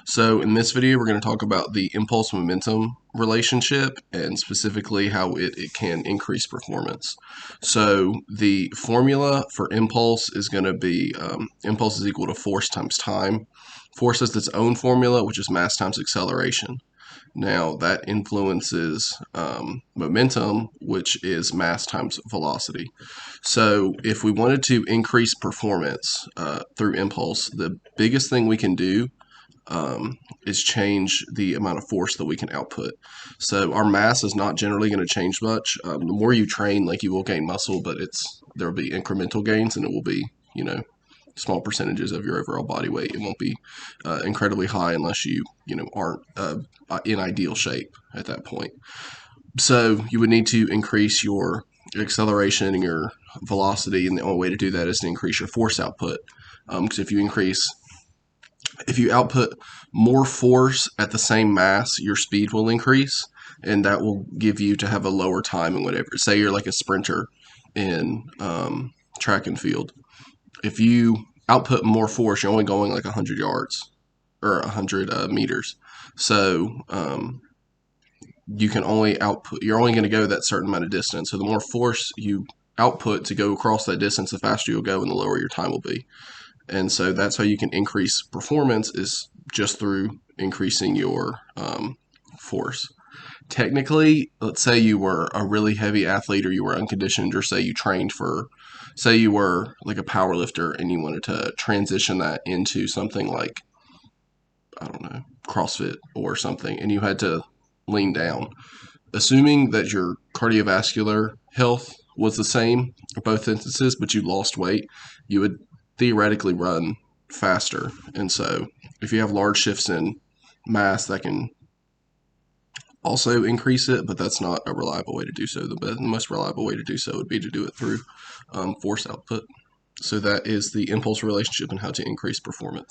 So in this video, we're going to talk about the impulse momentum relationship and specifically how it can increase performance. So the formula for impulse is going to be impulse is equal to force times time. Force has its own formula, which is mass times acceleration. Now that influences momentum, which is mass times velocity. So if we wanted to increase performance through impulse, the biggest thing we can do is change the amount of force that we can output. So our mass is not generally going to change much. The more you train, like you will gain muscle, but there will be incremental gains, and it will be small percentages of your overall body weight. It won't be incredibly high unless you aren't in ideal shape at that point. So you would need to increase your acceleration and your velocity, and the only way to do that is to increase your force output. Because if you output more force at the same mass, your speed will increase, and that will give you to have a lower time and whatever. Say you're like a sprinter in track and field. If you output more force, you're only going like 100 yards or 100 meters. So you can only output, you're only going to go that certain amount of distance. So the more force you output to go across that distance, the faster you'll go and the lower your time will be. And so that's how you can increase performance, is just through increasing your force. Technically, let's say you were a really heavy athlete, or you were unconditioned, or say you were like a power lifter and you wanted to transition that into something like, I don't know, CrossFit or something, and you had to lean down. Assuming that your cardiovascular health was the same in both instances, but you lost weight, you would theoretically run faster. And so if you have large shifts in mass, that can also increase it, but that's not a reliable way to do so. The most reliable way to do so would be to do it through force output. So that is the impulse relationship and how to increase performance.